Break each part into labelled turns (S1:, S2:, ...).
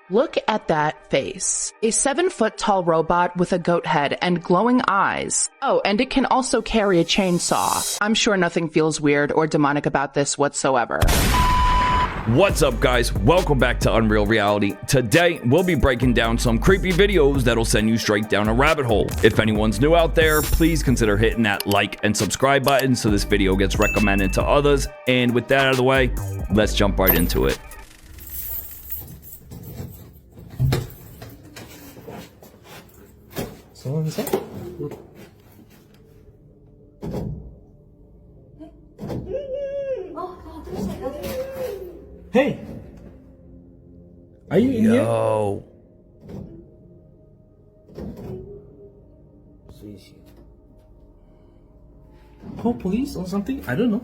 S1: Look at that face. A 7-foot-tall robot with a goat head and glowing eyes. Oh, and it can also carry a chainsaw. I'm sure nothing feels weird or demonic about this whatsoever.
S2: What's up, guys? Welcome back to Unreal Reality. Today, we'll be breaking down some creepy videos that'll send you straight down a rabbit hole. If anyone's new out there, please consider hitting that like and subscribe button so this video gets recommended to others. And with that out of the way, let's jump right into it.
S3: Someone's up? Hey! Are you in here?
S2: Yo.
S3: Call police or something? I don't know.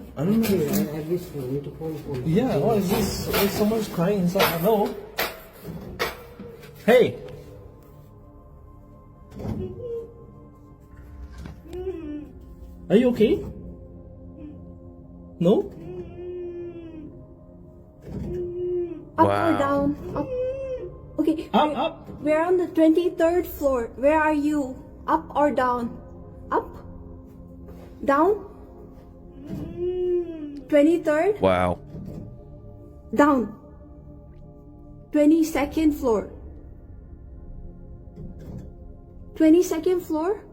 S3: Yeah, what is this? Oh, someone's crying inside. Hello? Hey! Are you okay? No?
S4: Up
S2: Wow.
S4: or down? Up. Okay.
S3: Up.
S4: We're on the 23rd floor. Where are you? Up or down? Up? Down? 23rd?
S2: Wow.
S4: Down. 22nd floor. 22nd floor?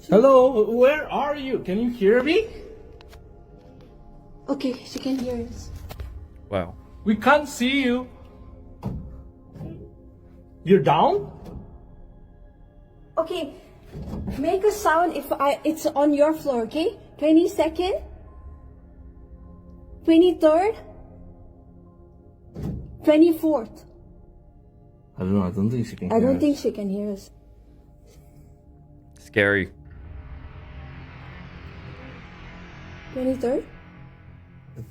S3: Hello? Where are you? Can you hear me?
S4: Okay, she can hear us.
S2: Wow.
S3: We can't see you. You're down?
S4: Okay, make a sound if it's on your floor, okay? 22nd? 23rd? 24th?
S3: I don't know. I don't think she can
S4: I don't think she can hear us.
S2: Scary.
S4: 23rd?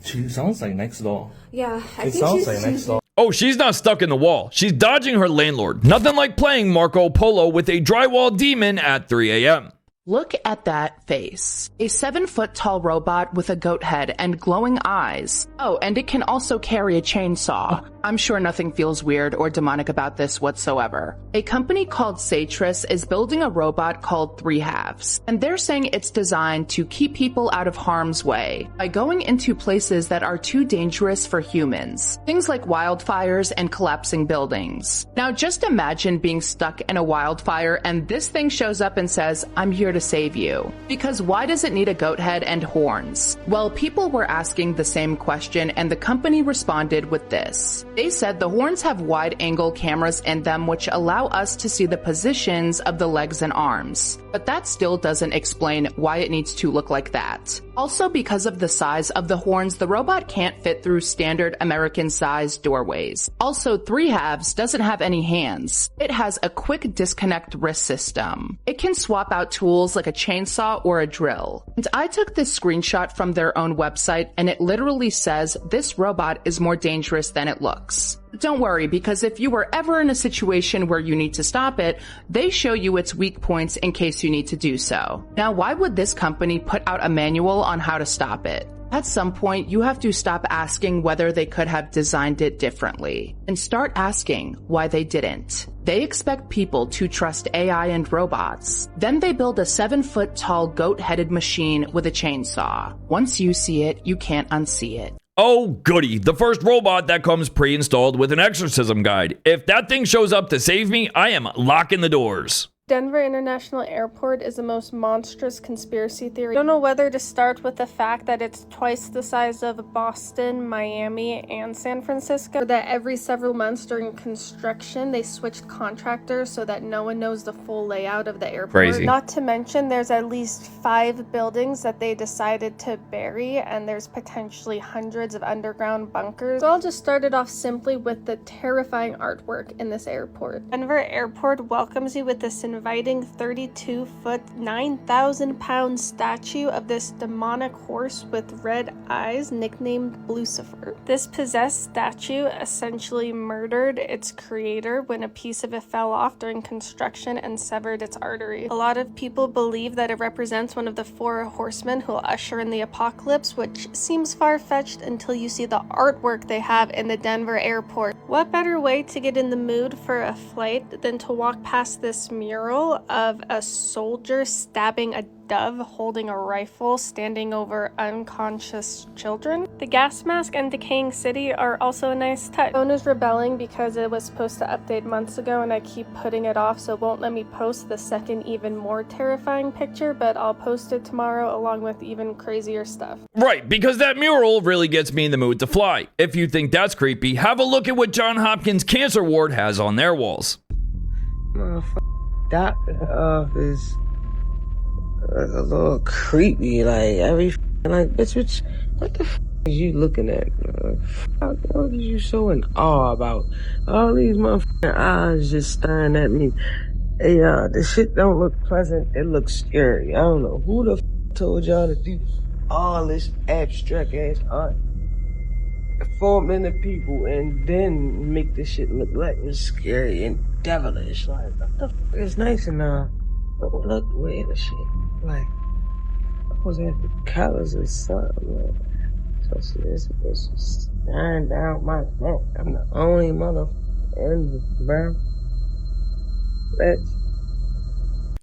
S3: She sounds like next door.
S4: Yeah, I
S3: It
S4: think
S3: sounds
S4: she's
S3: like next door.
S2: Oh, she's not stuck in the wall. She's dodging her landlord. Nothing like playing Marco Polo with a drywall demon at 3 a.m.
S1: Look at that face. A 7-foot-tall robot with a goat head and glowing eyes. Oh, and it can also carry a chainsaw. I'm sure nothing feels weird or demonic about this whatsoever. A company called Satris is building a robot called 3 Halves, and they're saying it's designed to keep people out of harm's way by going into places that are too dangerous for humans. Things like wildfires and collapsing buildings. Now just imagine being stuck in a wildfire and this thing shows up and says, "I'm here to save you." Because why does it need a goat head and horns? Well, people were asking the same question and the company responded with this. They said the horns have wide-angle cameras in them which allow us to see the positions of the legs and arms. But that still doesn't explain why it needs to look like that. Also, because of the size of the horns, the robot can't fit through standard American-sized doorways. Also, 3 Halves doesn't have any hands. It has a quick disconnect wrist system. It can swap out tools like a chainsaw or a drill. And I took this screenshot from their own website and it literally says this robot is more dangerous than it looks. Don't worry, because if you were ever in a situation where you need to stop it, they show you its weak points in case you need to do so. Now, why would this company put out a manual on how to stop it? At some point, you have to stop asking whether they could have designed it differently and start asking why they didn't. They expect people to trust AI and robots. Then they build a 7-foot-tall goat-headed machine with a chainsaw. Once you see it, you can't unsee it.
S2: Oh, goody. The first robot that comes pre-installed with an exorcism guide. If that thing shows up to save me, I am locking the doors.
S5: Denver International Airport is the most monstrous conspiracy theory. I don't know whether to start with the fact that it's twice the size of Boston, Miami, and San Francisco. Or that every several months during construction, they switched contractors so that no one knows the full layout of the airport.
S2: Crazy.
S5: Not to mention, there's at least 5 buildings that they decided to bury, and there's potentially hundreds of underground bunkers. So I'll just start it off simply with the terrifying artwork in this airport. Denver Airport welcomes you with this inviting 32-foot, 9,000-pound statue of this demonic horse with red eyes nicknamed Lucifer. This possessed statue essentially murdered its creator when a piece of it fell off during construction and severed its artery. A lot of people believe that it represents one of the 4 horsemen who will usher in the apocalypse, which seems far-fetched until you see the artwork they have in the Denver airport. What better way to get in the mood for a flight than to walk past this mural of a soldier stabbing a dove holding a rifle standing over unconscious children? The gas mask and decaying city are also a nice touch. Phone is rebelling because it was supposed to update months ago and I keep putting it off, so it won't let me post the second even more terrifying picture, but I'll post it tomorrow along with even crazier stuff.
S2: Right, because that mural really gets me in the mood to fly. If you think that's creepy, have a look at what John Hopkins Cancer Ward has on their walls.
S6: Doctor office a little creepy, like bitch, what the is you looking at? What is you so in awe about? All these motherfucking eyes just staring at me. Hey, this shit don't look pleasant. It looks scary. I don't know who the told y'all to do all this abstract ass art, form into people, and then make this shit look like it's scary and devilish. Like, what the it's nice and but look weird and shit. Like, I was at the colors or something. Like, so see, this bitch is staring down my neck. I'm the only motherfucker in the brown.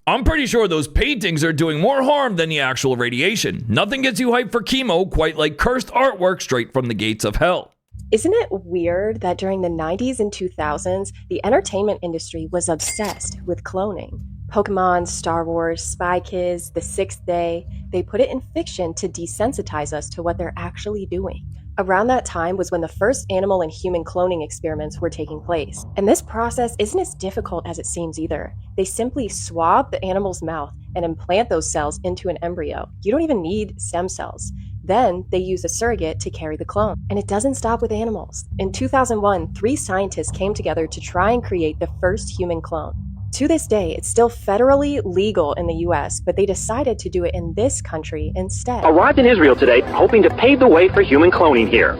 S2: I'm pretty sure those paintings are doing more harm than the actual radiation. Nothing gets you hyped for chemo quite like cursed artwork straight from the gates of hell.
S7: Isn't it weird that during the 90s and 2000s, the entertainment industry was obsessed with cloning? Pokemon, Star Wars, Spy Kids, The Sixth Day, they put it in fiction to desensitize us to what they're actually doing. Around that time was when the first animal and human cloning experiments were taking place. And this process isn't as difficult as it seems either. They simply swab the animal's mouth and implant those cells into an embryo. You don't even need stem cells. Then they use a surrogate to carry the clone. And it doesn't stop with animals. In 2001, 3 scientists came together to try and create the first human clone. To this day, it's still federally legal in the US, but they decided to do it in this country instead.
S8: Arrived in Israel today, hoping to pave the way for human cloning here.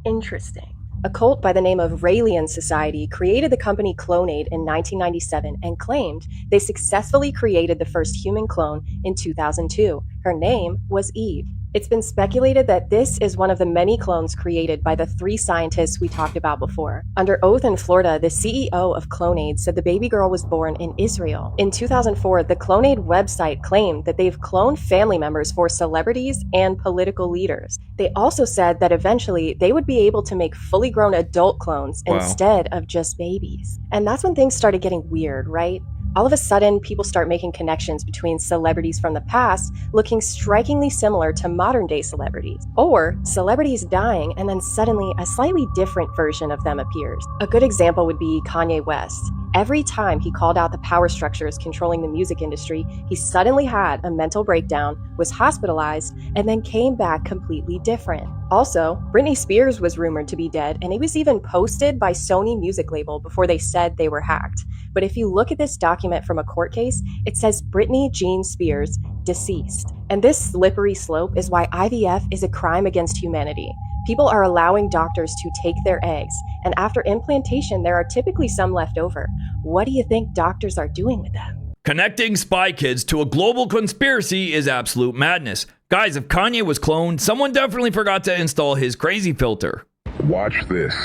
S7: Interesting. A cult by the name of Raelian Society created the company Clonade in 1997 and claimed they successfully created the first human clone in 2002. Her name was Eve. It's been speculated that this is one of the many clones created by the 3 scientists we talked about before. Under oath in Florida, the CEO of Clonade said the baby girl was born in Israel. In 2004, the Clonade website claimed that they've cloned family members for celebrities and political leaders. They also said that eventually they would be able to make fully grown adult clones instead of just babies. And that's when things started getting weird, right? All of a sudden, people start making connections between celebrities from the past looking strikingly similar to modern-day celebrities, or celebrities dying and then suddenly a slightly different version of them appears. A good example would be Kanye West. Every time he called out the power structures controlling the music industry, he suddenly had a mental breakdown, was hospitalized, and then came back completely different. Also, Britney Spears was rumored to be dead, and it was even posted by Sony Music Label before they said they were hacked. But if you look at this document from a court case, it says Britney Jean Spears, deceased. And this slippery slope is why IVF is a crime against humanity. People are allowing doctors to take their eggs, and after implantation, there are typically some left over. What do you think doctors are doing with them?
S2: Connecting Spy Kids to a global conspiracy is absolute madness. Guys, if Kanye was cloned, someone definitely forgot to install his crazy filter.
S9: Watch this.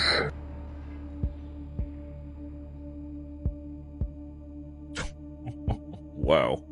S2: Wow.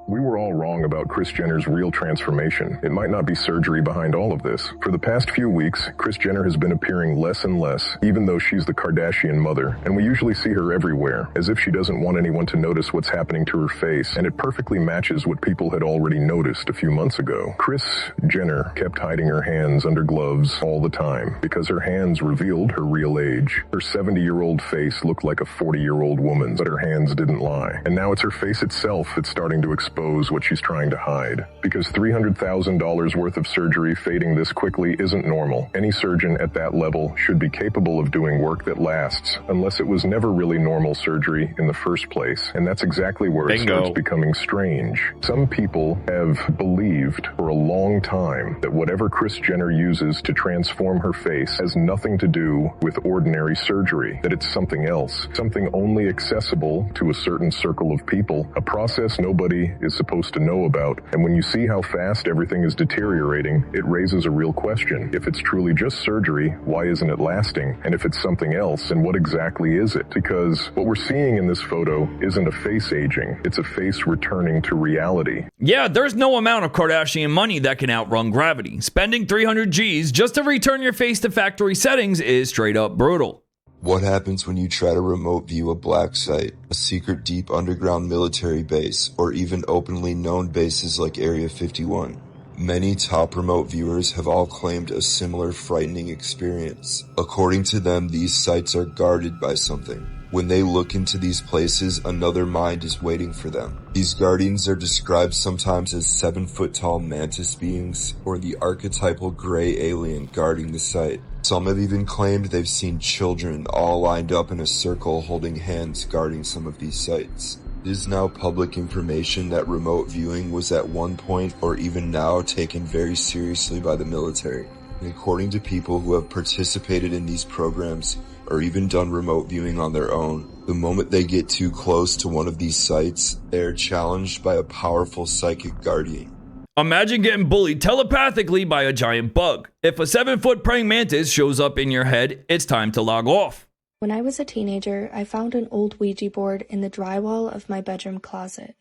S9: We were all wrong wrong about Kris Jenner's real transformation. It might not be surgery behind all of this. For the past few weeks, Kris Jenner has been appearing less and less, even though she's the Kardashian mother, and we usually see her everywhere, as if she doesn't want anyone to notice what's happening to her face, and it perfectly matches what people had already noticed a few months ago. Kris Jenner kept hiding her hands under gloves all the time, because her hands revealed her real age. Her 70-year-old face looked like a 40-year-old woman's, but her hands didn't lie. And now it's her face itself that's starting to expose what she's trying to hide. Because $300,000 worth of surgery fading this quickly isn't normal. Any surgeon at that level should be capable of doing work that lasts, unless it was never really normal surgery in the first place. And that's exactly where it starts becoming strange. Some people have believed for a long time that whatever Kris Jenner uses to transform her face has nothing to do with ordinary surgery, that it's something else, something only accessible to a certain circle of people, a process nobody is supposed to know about. And when you see how fast everything is deteriorating, it raises a real question. If it's truly just surgery, why isn't it lasting? And if it's something else, then what exactly is it? Because what we're seeing in this photo isn't a face aging, it's a face returning to reality.
S2: Yeah, there's no amount of Kardashian money that can outrun gravity. Spending 300 G's just to return your face to factory settings is straight up brutal.
S10: What happens when you try to remote view a black site, a secret deep underground military base, or even openly known bases like Area 51? Many top remote viewers have all claimed a similar frightening experience. According to them, these sites are guarded by something. When they look into these places, another mind is waiting for them. These guardians are described sometimes as 7-foot-tall mantis beings, or the archetypal gray alien guarding the site. Some have even claimed they've seen children all lined up in a circle holding hands guarding some of these sites. It is now public information that remote viewing was at one point or even now taken very seriously by the military. And according to people who have participated in these programs or even done remote viewing on their own, the moment they get too close to one of these sites, they are challenged by a powerful psychic guardian.
S2: Imagine getting bullied telepathically by a giant bug. If a 7-foot praying mantis shows up in your head, it's time to log off.
S11: When I was a teenager, I found an old Ouija board in the drywall of my bedroom closet.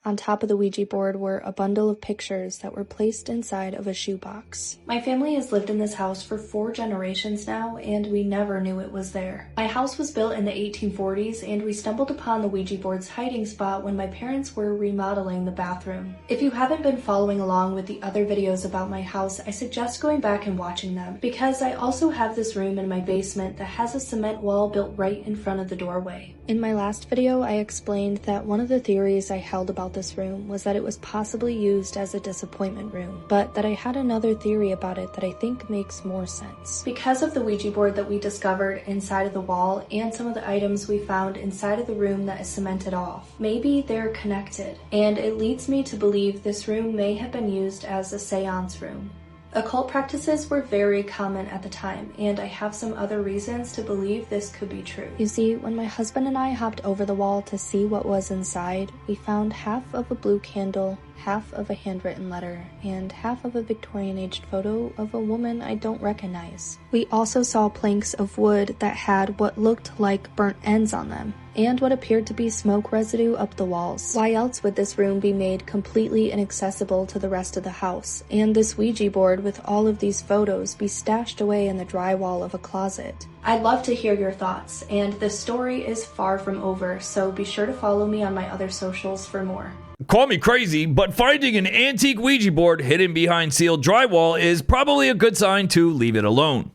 S11: On top of the Ouija board were a bundle of pictures that were placed inside of a shoebox. My family has lived in this house for 4 generations now, and we never knew it was there. My house was built in the 1840s, and we stumbled upon the Ouija board's hiding spot when my parents were remodeling the bathroom. If you haven't been following along with the other videos about my house, I suggest going back and watching them, because I also have this room in my basement that has a cement wall built right in front of the doorway. In my last video, I explained that one of the theories I held about this room was that it was possibly used as a disappointment room, but that I had another theory about it that I think makes more sense. Because of the Ouija board that we discovered inside of the wall and some of the items we found inside of the room that is cemented off, maybe they're connected, and it leads me to believe this room may have been used as a seance room. Occult practices were very common at the time, and I have some other reasons to believe this could be true. You see, when my husband and I hopped over the wall to see what was inside, we found half of a blue candle, half of a handwritten letter, and half of a Victorian-aged photo of a woman I don't recognize. We also saw planks of wood that had what looked like burnt ends on them, and what appeared to be smoke residue up the walls. Why else would this room be made completely inaccessible to the rest of the house, and this Ouija board with all of these photos be stashed away in the drywall of a closet? I'd love to hear your thoughts, and the story is far from over, so be sure to follow me on my other socials for more.
S2: Call me crazy, but finding an antique Ouija board hidden behind sealed drywall is probably a good sign to leave it alone.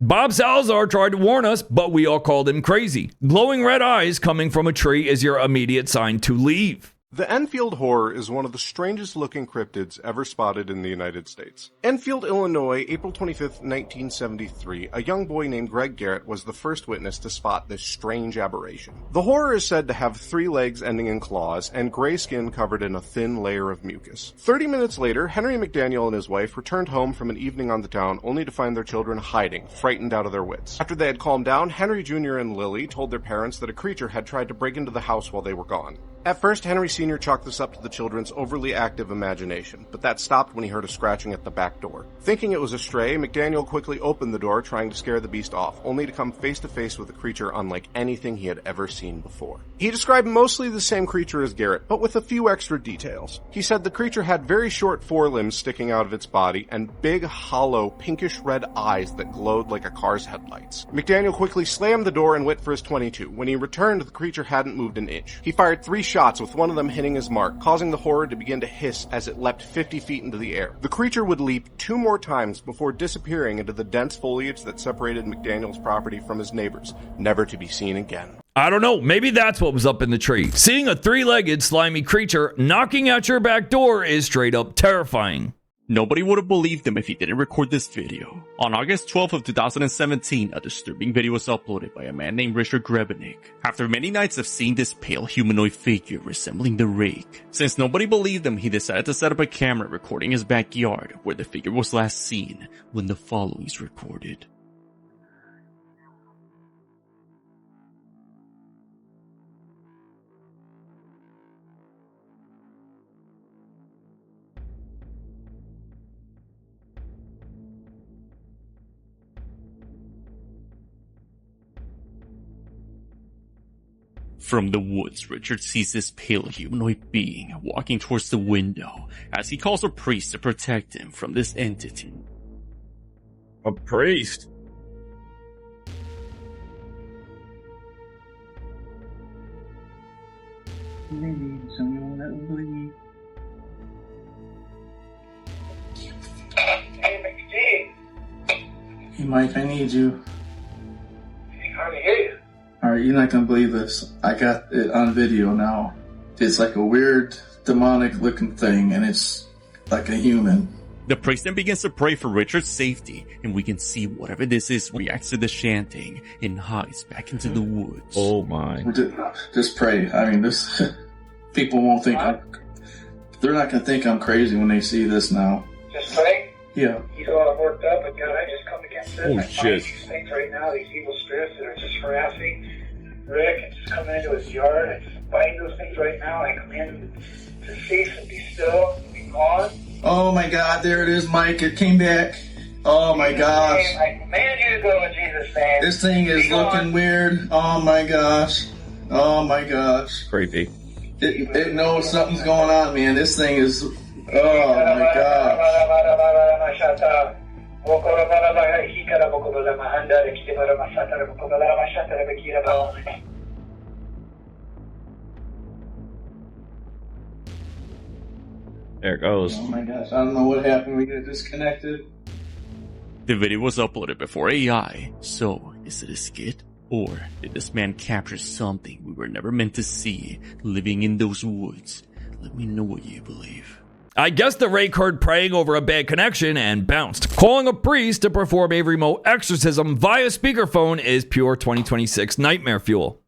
S2: Bob Salazar tried to warn us, but we all called him crazy. Glowing red eyes coming from a tree is your immediate sign to leave.
S12: The Enfield Horror is one of the strangest looking cryptids ever spotted in the United States. Enfield, Illinois, April 25th, 1973, a young boy named Greg Garrett was the first witness to spot this strange aberration. The horror is said to have 3 legs ending in claws and gray skin covered in a thin layer of mucus. 30 minutes later, Henry McDaniel and his wife returned home from an evening on the town only to find their children hiding, frightened out of their wits. After they had calmed down, Henry Jr. and Lily told their parents that a creature had tried to break into the house while they were gone. At first, Henry Sr. chalked this up to the children's overly active imagination, but that stopped when he heard a scratching at the back door. Thinking it was a stray, McDaniel quickly opened the door, trying to scare the beast off, only to come face to face with a creature unlike anything he had ever seen before. He described mostly the same creature as Garrett, but with a few extra details. He said the creature had very short forelimbs sticking out of its body and big, hollow, pinkish-red eyes that glowed like a car's headlights. McDaniel quickly slammed the door and went for his .22. When he returned, the creature hadn't moved an inch. He fired 3 shots, with one of them hitting his mark, causing the horror to begin to hiss as it leapt 50 feet into the air. The creature would leap 2 more times before disappearing into the dense foliage that separated McDaniel's property from his neighbors, never to be seen again.
S2: I don't know, maybe that's what was up in the tree. Seeing a 3-legged slimy creature knocking at your back door is straight up terrifying.
S13: Nobody would have believed him if he didn't record this video. On August 12th of 2017, a disturbing video was uploaded by a man named Richard Grebenik. After many nights of seeing this pale humanoid figure resembling the rake. Since nobody believed him, he decided to set up a camera recording his backyard, where the figure was last seen when the following is recorded. From the woods, Richard sees this pale humanoid being walking towards the window as he calls a priest to protect him from this entity.
S2: A priest?
S3: Hey, Mike, I need you.
S14: How do you hear you?
S3: Alright, you're not gonna believe this. I got it on video now. It's like a weird, demonic looking thing, and it's like a human.
S13: The priest then begins to pray for Richard's safety, and we can see whatever this is reacts to the chanting and hides back into the woods.
S2: Oh my.
S3: Just pray. I mean, this people won't think they're not gonna think I'm crazy when they see this now.
S14: Just pray?
S3: Yeah.
S14: He's all worked up, but God, I just come against this.
S2: Oh,
S14: I
S2: shit.
S14: find these things right now, these evil spirits that are just harassing Rick and just coming into his yard. I just find those things right now. I command him to cease and be still and be gone.
S3: Oh my God, there it is, Mike. It came back. Oh my gosh.
S14: I command you to go in Jesus' name.
S3: This thing is looking weird. Oh my gosh. Oh my gosh.
S2: Creepy.
S3: It knows something's going on, man. This thing is... Oh my gosh.
S2: There it goes.
S3: Oh my gosh, I don't know what happened. We got disconnected.
S13: The video was uploaded before AI, so is it a skit? Or did this man capture something we were never meant to see living in those woods? Let me know what you believe.
S2: I guess the rake heard praying over a bad connection and bounced. Calling a priest to perform a remote exorcism via speakerphone is pure 2026 nightmare fuel.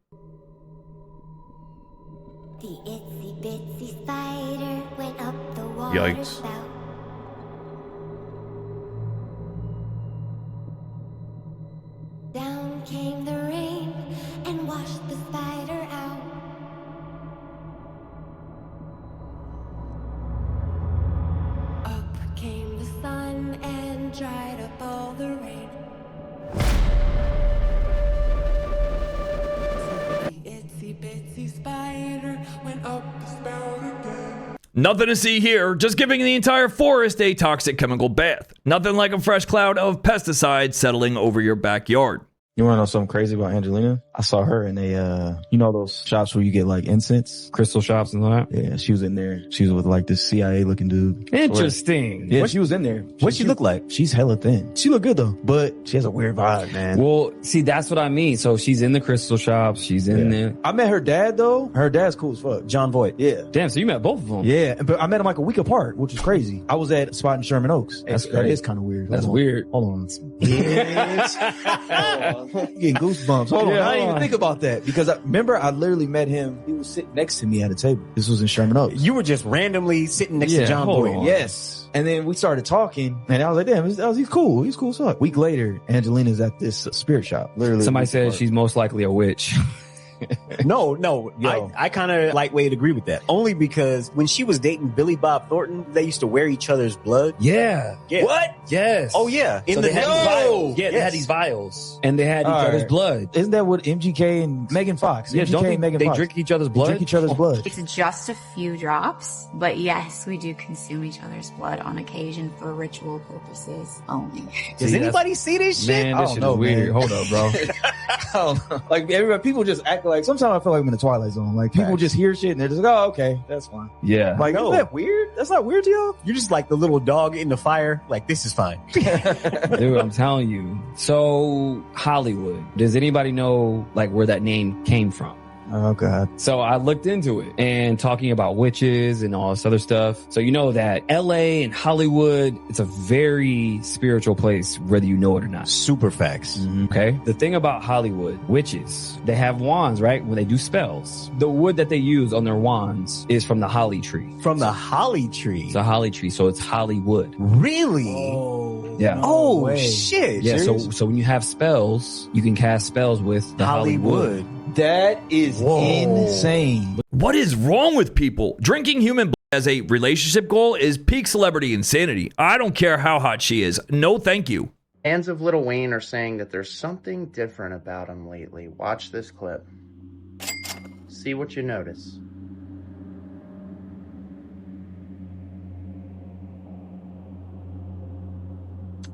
S15: The itsy bitsy spider went up the wall.
S2: Yikes.
S15: Down came the rain and washed the spider out. Up came the sun and dried up all the rain. So the itsy bitsy spider went up the spout again.
S2: Nothing to see here, just giving the entire forest a toxic chemical bath. Nothing like a fresh cloud of pesticides settling over your backyard.
S16: You want to know something crazy about Angelina? I saw her in a, you know those shops where you get like incense?
S2: Crystal shops and all that?
S16: Yeah, she was in there. She was with like this CIA looking dude.
S2: Interesting.
S16: Yeah, she was in there.
S17: What'd she look like?
S16: She's hella thin. She look good though, but she has a weird vibe, man.
S2: Well, see, that's what I mean. So she's in the crystal shops. She's in there.
S16: I met her dad though. Her dad's cool as fuck.
S17: John Voight.
S16: Yeah.
S2: Damn, so you met both of them.
S16: Yeah, but I met him like a week apart, which is crazy. I was at a spot in Sherman Oaks.
S2: That's
S16: That is kind of weird.
S2: That's weird.
S16: Hold on. Yes. Getting goosebumps. Hold on. I didn't even think about that because I literally met him. He was sitting next to me at a table. This was in Sherman Oaks.
S17: You were just randomly sitting next to John Voight.
S16: Yes. And then we started talking and I was like, damn, he's cool. He's cool as fuck. Week later, Angelina's at this spirit shop. Literally.
S2: Somebody said she's most likely a witch.
S17: No, I kind of lightweight agree with that. Only because when she was dating Billy Bob Thornton, they used to wear each other's blood.
S2: Yeah.
S17: What?
S2: Yes.
S17: Oh yeah.
S2: So they had these vials. Yeah, they had these vials. And they had each other's blood.
S16: Isn't that what MGK and Megan Fox?
S2: Yeah,
S16: MGK
S2: don't
S16: and Megan
S2: they
S16: Fox.
S2: drink each other's blood?
S16: They drink each other's blood.
S18: It's just a few drops, but yes, we do consume each other's blood on occasion for ritual purposes only.
S17: Does anybody see this shit?
S2: Man, this shit is weird. Hold up, bro.
S16: I don't know. Like everybody, people just act like, sometimes I feel like I'm in the Twilight Zone. Like people just hear shit and they're just like, oh, okay, that's fine.
S2: Yeah.
S16: Like,
S17: No.
S16: isn't that weird? That's not weird to y'all?
S17: You're just like the little dog in the fire. Like, this is fine.
S2: Dude, I'm telling you. So, Hollywood. Does anybody know like where that name came from?
S16: Oh God.
S2: So I looked into it and talking about witches and all this other stuff. So you know that LA and Hollywood, it's a very spiritual place, whether you know it or not.
S17: Super facts.
S2: Okay. The thing about Hollywood, witches, they have wands, right? When they do spells, the wood that they use on their wands is from the holly tree.
S17: From the holly tree?
S2: It's a holly tree. So it's Hollywood.
S17: Really?
S2: Yeah.
S17: Oh, shit.
S2: Yeah.
S17: Serious?
S2: So when you have spells, you can cast spells with the Hollywood.
S16: That is insane.
S2: What is wrong with people? Drinking human blood as a relationship goal is peak celebrity insanity. I don't care how hot she is. No, thank you.
S19: Fans of Lil Wayne are saying that there's something different about him lately. Watch this clip. See what you notice.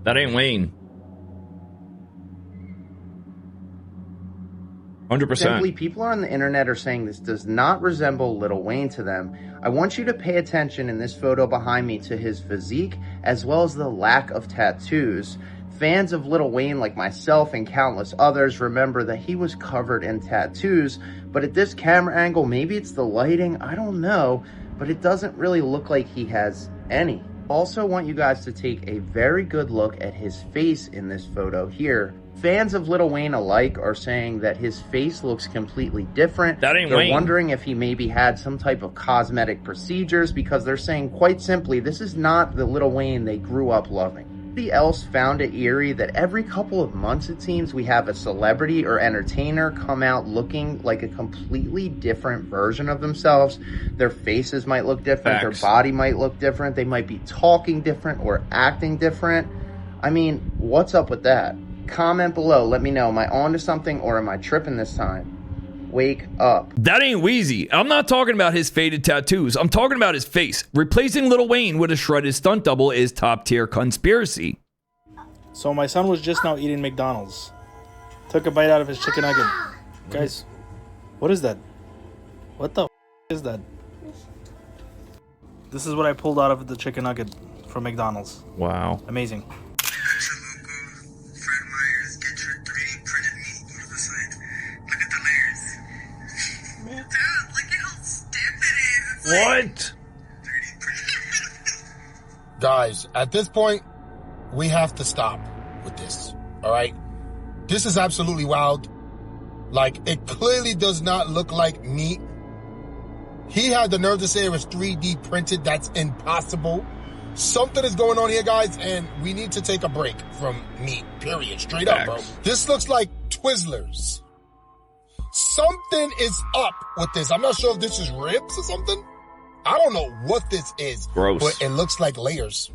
S2: That ain't Wayne. 100%.
S19: Simply, people on the internet are saying this does not resemble Lil Wayne to them. I want you to pay attention in this photo behind me to his physique, as well as the lack of tattoos. Fans of Lil Wayne like myself and countless others remember that he was covered in tattoos, but at this camera angle, maybe it's the lighting, I don't know, but it doesn't really look like he has any. Also want you guys to take a very good look at his face in this photo here. Fans of Lil Wayne alike are saying that his face looks completely different.
S2: That ain't
S19: They're
S2: Wayne.
S19: wondering if he maybe had some type of cosmetic procedures, because they're saying quite simply, this is not the Lil Wayne they grew up loving. Somebody else found it eerie that every couple of months, it seems, we have a celebrity or entertainer come out looking like a completely different version of themselves. Their faces might look different,
S2: Facts.
S19: their body might look different, they might be talking different or acting different. I mean, what's up with that? Comment below, let me know, am I on to something or am I tripping this time? Wake up.
S2: That ain't Wheezy. I'm not talking about his faded tattoos. I'm talking about his face. Replacing Lil Wayne with a shredded stunt double is top tier conspiracy.
S20: So my son was just now eating McDonald's. Took a bite out of his chicken nugget. Guys, what is that? What the is that? This is what I pulled out of the chicken nugget from McDonald's.
S2: Wow.
S20: Amazing.
S2: What?
S21: Guys, at this point, we have to stop with this. All right? This is absolutely wild. Like, it clearly does not look like meat. He had the nerve to say it was 3D printed. That's impossible. Something is going on here, guys, and we need to take a break from meat, period. Straight up, bro. This looks like Twizzlers. Something is up with this. I'm not sure if this is ribs or something. I don't know what this is.
S2: Gross.
S21: But it looks like layers.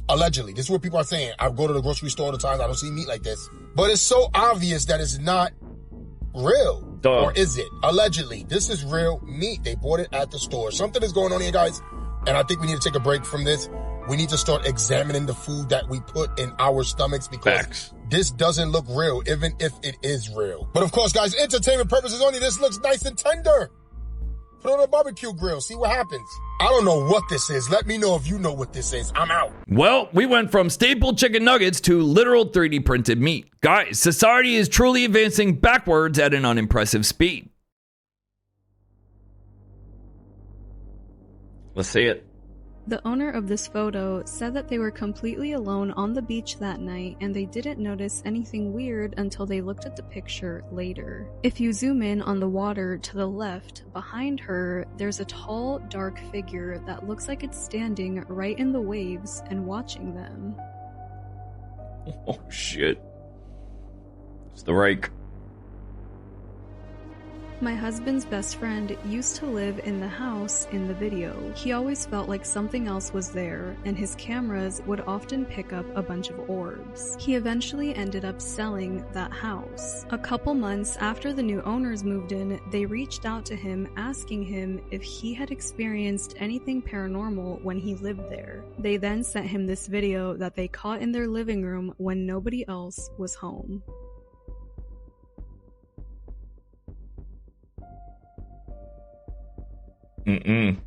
S21: Allegedly. This is what people are saying. I go to the grocery store all the time. I don't see meat like this. But it's so obvious that it's not real.
S2: Duh.
S21: Or is it? Allegedly. This is real meat. They bought it at the store. Something is going on here, guys. And I think we need to take a break from this. we need to start examining the food that we put in our stomachs because this doesn't look real, even if it is real. But of course, guys, entertainment purposes only. This looks nice and tender. Put it on a barbecue grill. See what happens. I don't know what this is. Let me know if you know what this is. I'm out.
S2: Well, we went from staple chicken nuggets to literal 3D printed meat. Guys, society is truly advancing backwards at an unimpressive speed. Let's see it.
S4: The owner of this photo said that they were completely alone on the beach that night and they didn't notice anything weird until they looked at the picture later. If you zoom in on the water to the left, behind her, there's a tall, dark figure that looks like it's standing right in the waves and watching them.
S2: Oh, shit. It's the rake.
S4: My husband's best friend used to live in the house in the video. He always felt like something else was there, and his cameras would often pick up a bunch of orbs. He eventually ended up selling that house. A couple months after the new owners moved in, they reached out to him asking him if he had experienced anything paranormal when he lived there. They then sent him this video that they caught in their living room when nobody else was home. I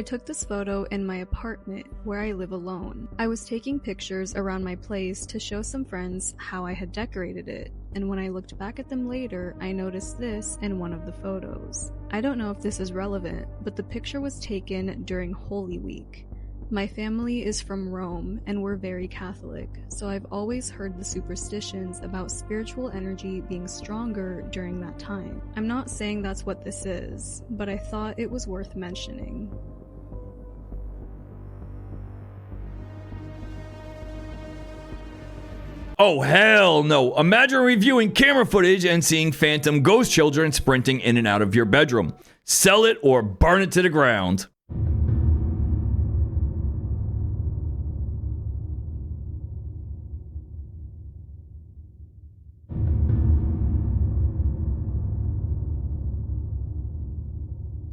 S4: took this photo in my apartment where I live alone. I was taking pictures around my place to show some friends how I had decorated it, and when I looked back at them later, I noticed this in one of the photos. I don't know if this is relevant, but the picture was taken during Holy Week. My family is from Rome, and we're very Catholic, so I've always heard the superstitions about spiritual energy being stronger during that time. I'm not saying that's what this is, but I thought it was worth mentioning.
S2: Oh, hell no. Imagine reviewing camera footage and seeing phantom ghost children sprinting in and out of your bedroom. Sell it or burn it to the ground.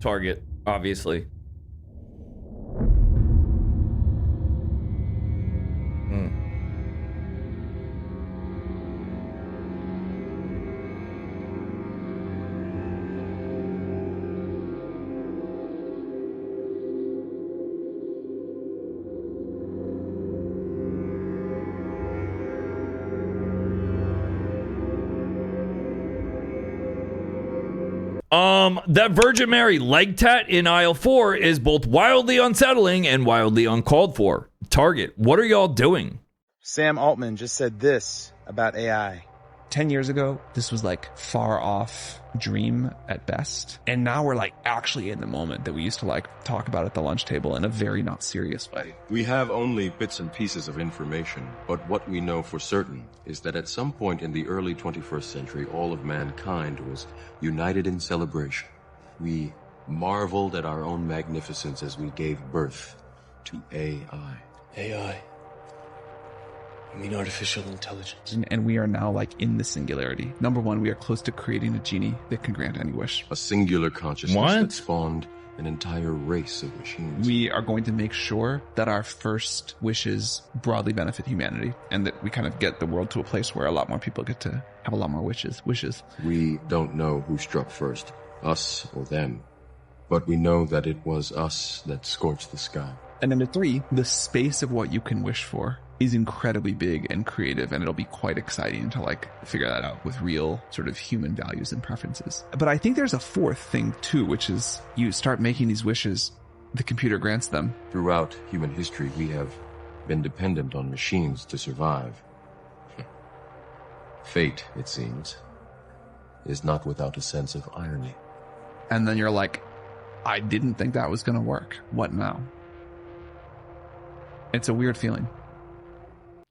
S2: Target, obviously. That Virgin Mary leg tat in aisle 4 is both wildly unsettling and wildly uncalled for. Target, what are y'all doing?
S22: Sam Altman just said this about AI.
S23: 10 years ago, this was like far off dream at best. And now we're like actually in the moment that we used to like talk about at the lunch table in a very not serious way.
S24: We have only bits and pieces of information, but what we know for certain is that at some point in the early 21st century, all of mankind was united in celebration. We marveled at our own magnificence as we gave birth to AI.
S25: AI. I mean artificial intelligence.
S23: And we are now like in the singularity. Number one, we are close to creating a genie that can grant any wish.
S24: A singular consciousness that spawned an entire race of machines.
S23: We are going to make sure that our first wishes broadly benefit humanity and that we kind of get the world to a place where a lot more people get to have a lot more wishes.
S24: We don't know who struck first, us or them, but we know that it was us that scorched the sky.
S23: And number three, the space of what you can wish for is incredibly big and creative, and it'll be quite exciting to like figure that out with real sort of human values and preferences. But I think there's a fourth thing too, which is you start making these wishes, the computer grants them.
S24: Throughout human history, we have been dependent on machines to survive. Fate, it seems, is not without a sense of irony.
S23: And then you're like, I didn't think that was going to work. What now? It's a weird feeling.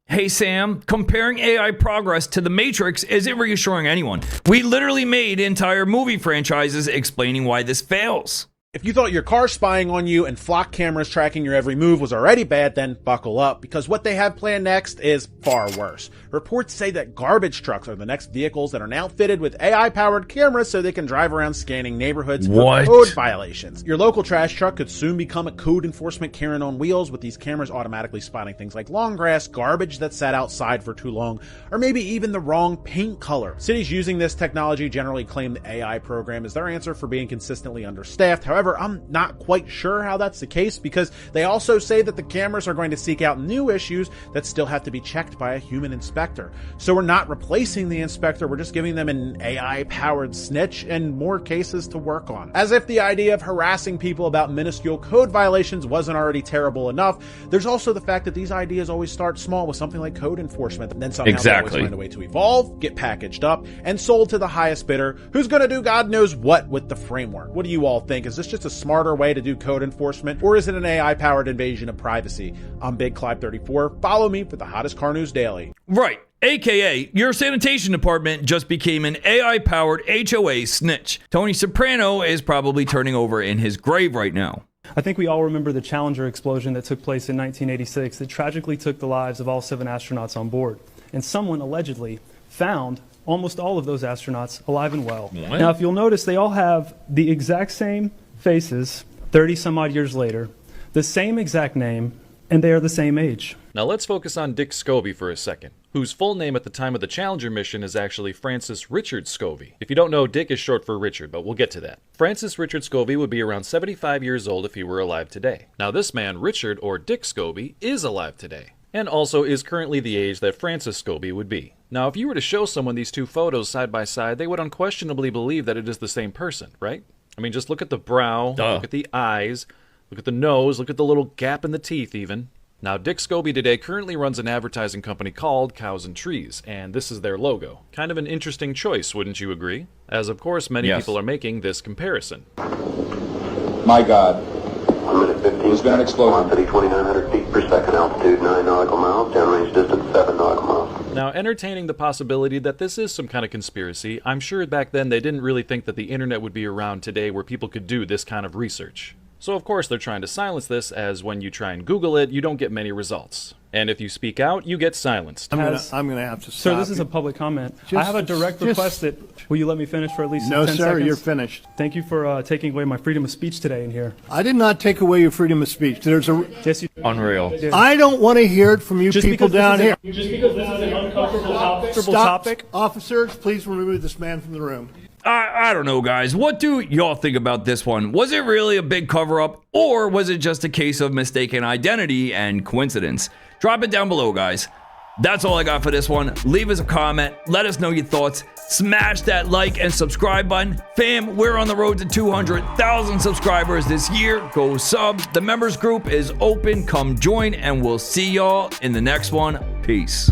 S2: Hey Sam, comparing AI progress to The Matrix isn't reassuring anyone. We literally made entire movie franchises explaining why this fails.
S1: If you thought your car spying on you and flock cameras tracking your every move was already bad, then buckle up, because what they have planned next is far worse. Reports say that garbage trucks are the next vehicles that are now fitted with AI-powered cameras so they can drive around scanning neighborhoods for code violations. Your local trash truck could soon become a code enforcement Karen on wheels, with these cameras automatically spotting things like long grass, garbage that sat outside for too long, or maybe even the wrong paint color. Cities using this technology generally claim the AI program is their answer for being consistently understaffed. However, I'm not quite sure how that's the case, because they also say that the cameras are going to seek out new issues that still have to be checked by a human inspector. So we're not replacing the inspector, we're just giving them an AI-powered snitch and more cases to work on. As if the idea of harassing people about minuscule code violations wasn't already terrible enough, there's also the fact that these ideas always start small with something like code enforcement, and then somehow they always find a way to evolve, get packaged up, and sold to the highest bidder, who's gonna do God knows what with the framework. What do you all think? Is this just a smarter way to do code enforcement, or is it an AI-powered invasion of privacy? I'm Big Clive 34. Follow me for the hottest car news daily.
S2: Right. AKA, your sanitation department just became an AI-powered HOA snitch. Tony Soprano is probably turning over in his grave right now.
S5: I think we all remember the Challenger explosion that took place in 1986 that tragically took the lives of all 7 astronauts on board. And someone allegedly found almost all of those astronauts alive and well.
S2: What?
S5: Now, if you'll notice, they all have the exact same faces 30 some odd years later, the same exact name, and they are the same age.
S6: Now let's focus on Dick Scobie for a second, whose full name at the time of the Challenger mission is actually Francis Richard Scobie. If you don't know, Dick is short for Richard, but we'll get to that. Francis Richard Scobie would be around 75 years old if he were alive today. Now this man, Richard or Dick Scobie, is alive today, and also is currently the age that Francis Scobie would be. Now if you were to show someone these two photos side by side, they would unquestionably believe that it is the same person, right? I mean, just look at the brow, look at the eyes, look at the nose, look at the little gap in the teeth even. Now, Dick Scobie today currently runs an advertising company called Cows and Trees, and this is their logo. Kind of an interesting choice, wouldn't you agree? As of course, many people are making this comparison.
S7: My God. There's been an explosion. 2,900 feet per second, altitude 9 nautical miles, downrange distance 7 nautical miles.
S6: Now, entertaining the possibility that this is some kind of conspiracy, I'm sure back then they didn't really think that the internet would be around today where people could do this kind of research. So of course they're trying to silence this, as when you try and Google it, you don't get many results. And if you speak out, you get silenced.
S8: I'm gonna have to stop.
S5: Sir, this is a public comment. I have a direct request that, will you let me finish for at least 10 seconds?
S8: No, sir, you're finished.
S5: Thank you for taking away my freedom of speech today in here.
S8: I did not take away your freedom of speech. There's a...
S5: Yes, you
S2: Unreal.
S8: I don't want to hear it from you
S5: just
S8: people down here.
S5: Just because this is an uncomfortable topic.
S8: Officers, please remove this man from the room.
S2: I don't know, guys. What do y'all think about this one? Was it really a big cover-up, or was it just a case of mistaken identity and coincidence? Drop it down below, guys. That's all I got for this one. Leave us a comment. Let us know your thoughts. Smash that like and subscribe button. Fam, we're on the road to 200,000 subscribers this year. Go sub. The members group is open. Come join, and we'll see y'all in the next one. Peace.